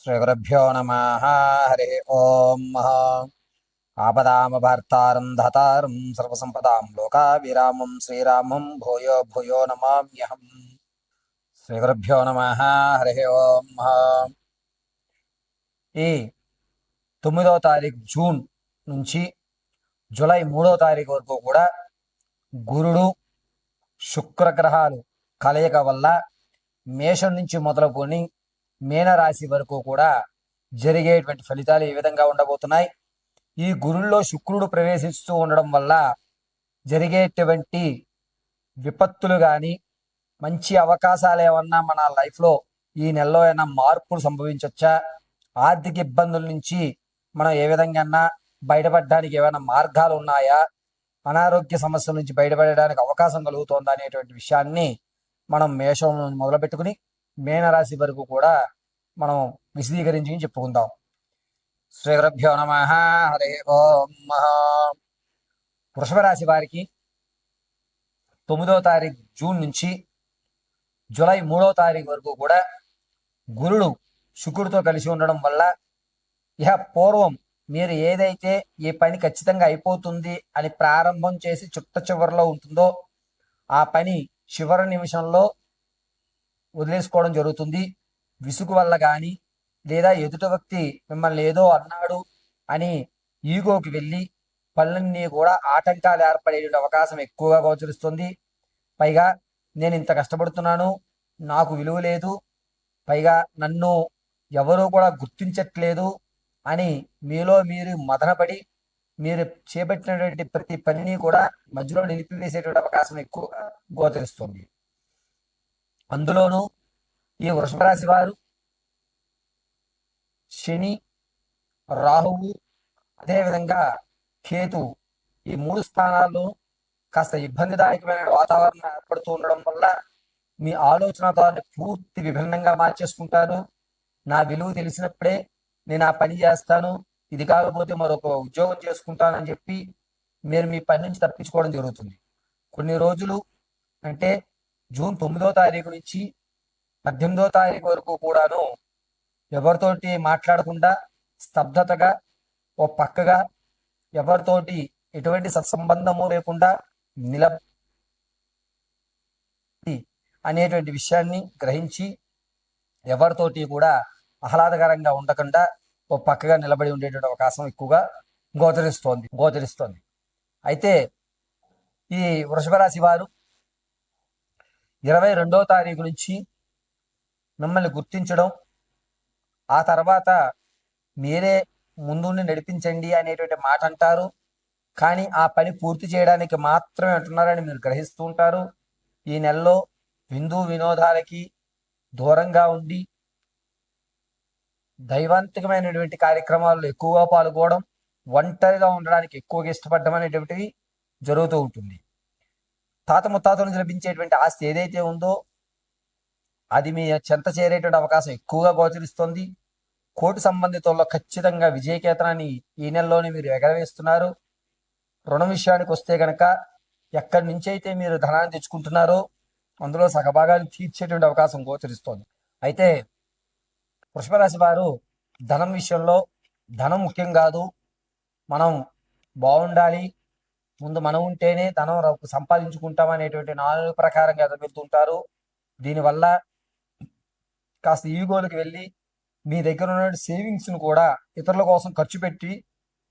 శ్రీగురుభ్యో నమ. హరి ఓం. ఆపదామభర్తారం ధాతారం సర్వసంపదాం లోకాభిరామం శ్రీరామం భూయో భూయో నమామ్యహం. శ్రీగురుభ్యో నమ. హరి ఓం. ఈ 9వ తారీఖు జూన్ నుంచి జూలై 3వ తారీఖు వరకు కూడా గురుడు శుక్రగ్రహాలు కలయిక వల్ల మేషం నుంచి మొదలుకొని మీనరాశి వరకు కూడా జరిగేటువంటి ఫలితాలు ఏ విధంగా ఉండబోతున్నాయి, ఈ గురుల్లో శుక్రుడు ప్రవేశిస్తూ ఉండడం వల్ల జరిగేటువంటి విపత్తులు కానీ మంచి అవకాశాలు ఏమన్నా మన లైఫ్లో ఈ నెలలో ఏమైనా మార్పులు సంభవించవచ్చా, ఆర్థిక ఇబ్బందుల నుంచి మనం ఏ విధంగా బయటపడడానికి ఏమైనా మార్గాలు ఉన్నాయా, అనారోగ్య సమస్యల నుంచి బయటపడడానికి అవకాశం కలుగుతోందా అనేటువంటి విషయాన్ని మనం మేషం మొదలుపెట్టుకుని మీనరాశి వరకు కూడా మనం విశదీకరించి చెప్పుకుందాం. శ్రీగురుభ్యో నమ. హరి ఓం. వృషభ రాశి వారికి 9వ తారీఖు జూన్ నుంచి జూలై 3వ తారీఖు వరకు కూడా గురుడు శుక్రుడితో కలిసి ఉండడం వల్ల ఇహ పూర్వం మీరు ఏదైతే ఈ పని ఖచ్చితంగా అయిపోతుంది అని ప్రారంభం చేసి చుట్ట చివరిలో ఉంటుందో ఆ పని చివరి నిమిషంలో వదిలేసుకోవడం జరుగుతుంది. విసుగు వల్ల కానీ లేదా ఎదుటి వ్యక్తి మిమ్మల్ని ఏదో అన్నాడు అని ఈగోకి వెళ్ళి పనులన్నీ కూడా ఆటంకాలు ఏర్పడే అవకాశం ఎక్కువగా గోచరిస్తుంది. పైగా నేను ఇంత కష్టపడుతున్నాను, నాకు విలువ లేదు, పైగా నన్ను ఎవరూ కూడా గుర్తించట్లేదు అని మీలో మీరు మదనపడి మీరు చేపట్టినటువంటి ప్రతి పనిని కూడా మధ్యలో నిలిపివేసేటువంటి అవకాశం ఎక్కువగా గోచరిస్తుంది. అందులోనూ ఈ వృషభ రాశి వారు శని, రాహువు, అదేవిధంగా కేతు ఈ 3 స్థానాల్లో కాస్త ఇబ్బందిదాయకమైన వాతావరణం ఏర్పడుతూ ఉండడం వల్ల మీ ఆలోచనతో పూర్తి విభిన్నంగా మార్చేసుకుంటారు. నా విలువ తెలిసినప్పుడే నేను ఆ పని చేస్తాను, ఇది కాకపోతే మరొక ఉద్యోగం చేసుకుంటానని చెప్పి మీరు మీ పని నుంచి తప్పించుకోవడం జరుగుతుంది. కొన్ని రోజులు అంటే జూన్ 9వ తారీఖు నుంచి 18వ తారీఖు వరకు కూడాను ఎవరితోటి మాట్లాడకుండా స్తబ్దతగా ఓ పక్కగా ఎవరితోటి ఎటువంటి సత్సంబంధము లేకుండా అనేటువంటి విషయాన్ని గ్రహించి ఎవరితోటి కూడా ఆహ్లాదకరంగా ఉండకుండా ఓ పక్కగా నిలబడి ఉండేటువంటి అవకాశం ఎక్కువగా గోచరిస్తోంది. అయితే ఈ వృషభ రాశి వారు 22వ తారీఖు నుంచి మిమ్మల్ని గుర్తించడం, ఆ తర్వాత మీరే ముందుండి నడిపించండి అనేటువంటి మాట అంటారు. కానీ ఆ పని పూర్తి చేయడానికి మాత్రమే అంటున్నారని మీరు గ్రహిస్తూ ఉంటారు. ఈ నెలలో విందు వినోదాలకి దూరంగా ఉండి దైవాంతికమైనటువంటి కార్యక్రమాల్లో ఎక్కువగా పాల్గొనడం, ఒంటరిగా ఉండడానికి ఎక్కువగా ఇష్టపడడం అనేటువంటివి జరుగుతూ ఉంటుంది. తాత ముత్తాతల నుంచి లభించేటువంటి ఆస్తి ఏదైతే ఉందో అది మీ చెంత చేరేటువంటి అవకాశం ఎక్కువగా గోచరిస్తుంది. కోర్టు సంబంధితుల్లో ఖచ్చితంగా విజయకేతనాన్ని ఈ నెలలోనే మీరు ఎగరవేస్తున్నారు. రుణ విషయానికి వస్తే గనక ఎక్కడి నుంచి అయితే మీరు ధనాన్ని తెచ్చుకుంటున్నారో అందులో సగభాగాన్ని తీర్చేటువంటి అవకాశం గోచరిస్తోంది. అయితే వృషభరాశి వారు ధనం విషయంలో ధనం ముఖ్యం కాదు, మనం బాగుండాలి, ముందు మనం ఉంటేనే ధనం సంపాదించుకుంటాం అనేటువంటి నాలుగు ప్రకారంగా ఎదుగుతుంటారు. దీనివల్ల కాస్త ఈగోలకు వెళ్ళి మీ దగ్గర ఉన్న సేవింగ్స్ను కూడా ఇతరుల కోసం ఖర్చు పెట్టి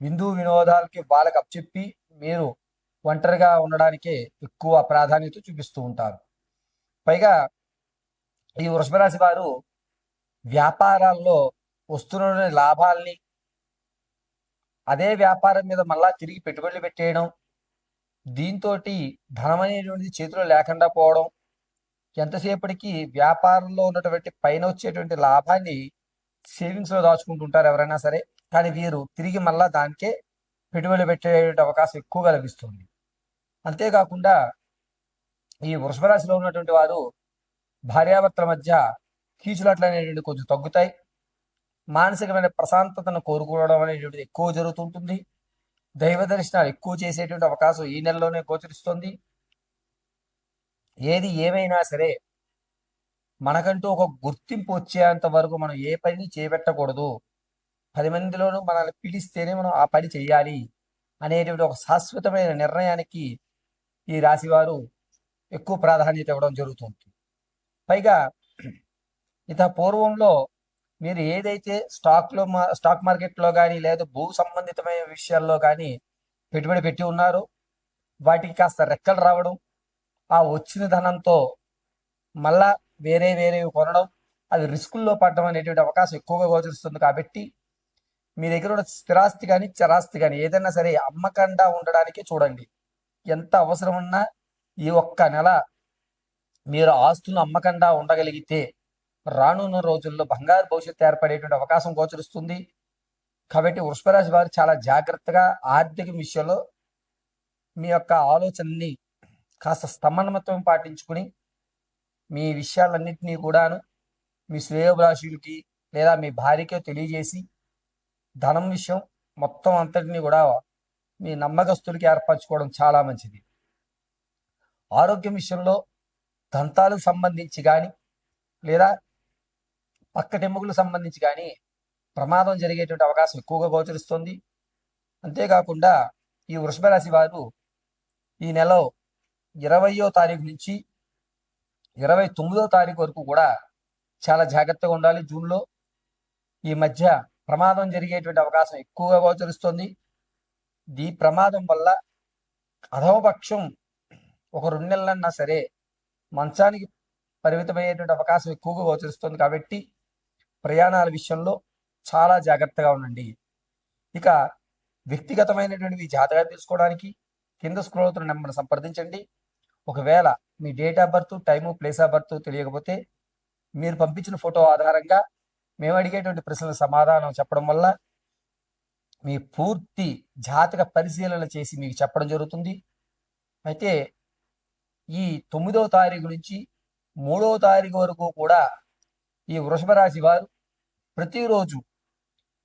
విందు వినోదాలకి వాళ్ళకి అప్పచెప్పి మీరు ఒంటరిగా ఉండడానికే ఎక్కువ ప్రాధాన్యత చూపిస్తూ ఉంటారు. పైగా ఈ వృషభరాశి వారు వ్యాపారాల్లో వస్తున్న లాభాల్ని అదే వ్యాపారం మీద మళ్ళా తిరిగి పెట్టుబడులు పెట్టేయడం, దీంతో ధనం అనేటువంటిది చేతిలో లేకుండా పోవడం, ఎంతసేపటికి వ్యాపారంలో ఉన్నటువంటి పైన వచ్చేటువంటి లాభాన్ని సేవింగ్స్లో దాచుకుంటుంటారు ఎవరైనా సరే. కానీ వీరు తిరిగి మళ్ళా దానికే పెట్టుబడులు పెట్టే అవకాశం ఎక్కువగా లభిస్తుంది. అంతేకాకుండా ఈ వృషభ రాశిలో ఉన్నటువంటి వారు భార్యాభర్తల మధ్య కీచులాట్లు అనేటువంటి కొంచెం తగ్గుతాయి. మానసికమైన ప్రశాంతతను కోరుకోవడం అనేటువంటిది ఎక్కువ జరుగుతుంటుంది. దైవ దర్శనాలు ఎక్కువ చేసేటువంటి అవకాశం ఈ నెలలోనే గోచరిస్తుంది. ఏది ఏమైనా సరే మనకంటూ ఒక గుర్తింపు వచ్చేంత వరకు మనం ఏ పనిని చేపట్టకూడదు. 10 మందిలోనూ మనల్ని పిలిస్తేనే మనం ఆ పని చేయాలి అనేటువంటి ఒక శాశ్వతమైన నిర్ణయానికి ఈ రాశి వారు ఎక్కువ ప్రాధాన్యత ఇవ్వడం జరుగుతుంది. పైగా పూర్వంలో మీరు ఏదైతే స్టాక్ మార్కెట్లో కానీ లేదా భూ సంబంధితమైన విషయాల్లో కానీ పెట్టుబడి పెట్టి ఉన్నారో వాటికి కాస్త రెక్కలు రావడం, ఆ వచ్చిన ధనంతో మళ్ళా వేరేవి కొనడం, అది రిస్కుల్లో పడడం అనేటువంటి అవకాశం ఎక్కువగా గోచరిస్తుంది. కాబట్టి మీ దగ్గర ఉన్న స్థిరాస్తి కానీ చరాస్తి కానీ ఏదైనా సరే అమ్మకుండా ఉండడానికి చూడండి. ఎంత అవసరం ఉన్నా ఈ ఒక్క నెల మీరు ఆస్తులను అమ్మకుండా ఉండగలిగితే రానున్న రోజుల్లో బంగారు భవిష్యత్తు ఏర్పడేటువంటి అవకాశం గోచరిస్తుంది. కాబట్టి వృషభ రాశి వారు చాలా జాగ్రత్తగా ఆర్థిక విషయంలో మీ యొక్క ఆలోచనని కాస్త సమన్వయం పాటించుకుని మీ విషయాలన్నింటినీ కూడాను మీ శ్రేయోభిలాషులకి లేదా మీ భార్యకే తెలియజేసి ధనం విషయం మొత్తం అంతటినీ కూడా మీ నమ్మకస్తులకి ఏర్పరచుకోవడం చాలా మంచిది. ఆరోగ్యం విషయంలో దంతాలకు సంబంధించి కానీ లేదా పక్కటెముకలకు సంబంధించి కానీ ప్రమాదం జరిగేటువంటి అవకాశం ఎక్కువగా గోచరిస్తుంది. అంతేకాకుండా ఈ వృషభ రాశి వారు ఈ నెల 20వ తారీఖు నుంచి 29వ తారీఖు వరకు కూడా చాలా జాగ్రత్తగా ఉండాలి. జూన్లో ఈ మధ్య ప్రమాదం జరిగేటువంటి అవకాశం ఎక్కువగా గోచరిస్తుంది. ఈ ప్రమాదం వల్ల అధమపక్షం ఒక 2 నెలలన్నా సరే మంచానికి పరిమితమయ్యేటువంటి అవకాశం ఎక్కువగా గోచరిస్తుంది. కాబట్టి ప్రయాణాల విషయంలో చాలా జాగ్రత్తగా ఉండండి. ఇక వ్యక్తిగతమైనటువంటి మీ జాతకాన్ని తెలుసుకోవడానికి కింద స్క్రోల్ అవుతున్న నెంబర్ని సంప్రదించండి. ఒకవేళ మీ date of birth, time, place of birth తెలియకపోతే మీరు పంపించిన ఫోటో ఆధారంగా మేము అడిగేటువంటి ప్రశ్నలకు సమాధానం చెప్పడం వల్ల మీ పూర్తి జాతక పరిశీలన చేసి మీకు చెప్పడం జరుగుతుంది. అయితే ఈ 9వ తారీఖు నుంచి 3వ తారీఖు వరకు కూడా ఈ వృషభ రాశి వారు ప్రతిరోజు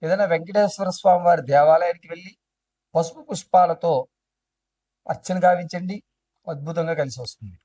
ఏదైనా వెంకటేశ్వర స్వామి వారి దేవాలయానికి వెళ్ళి పసుపు పుష్పాలతో అర్చన గావించండి. అద్భుతంగా కలిసి వస్తుంది.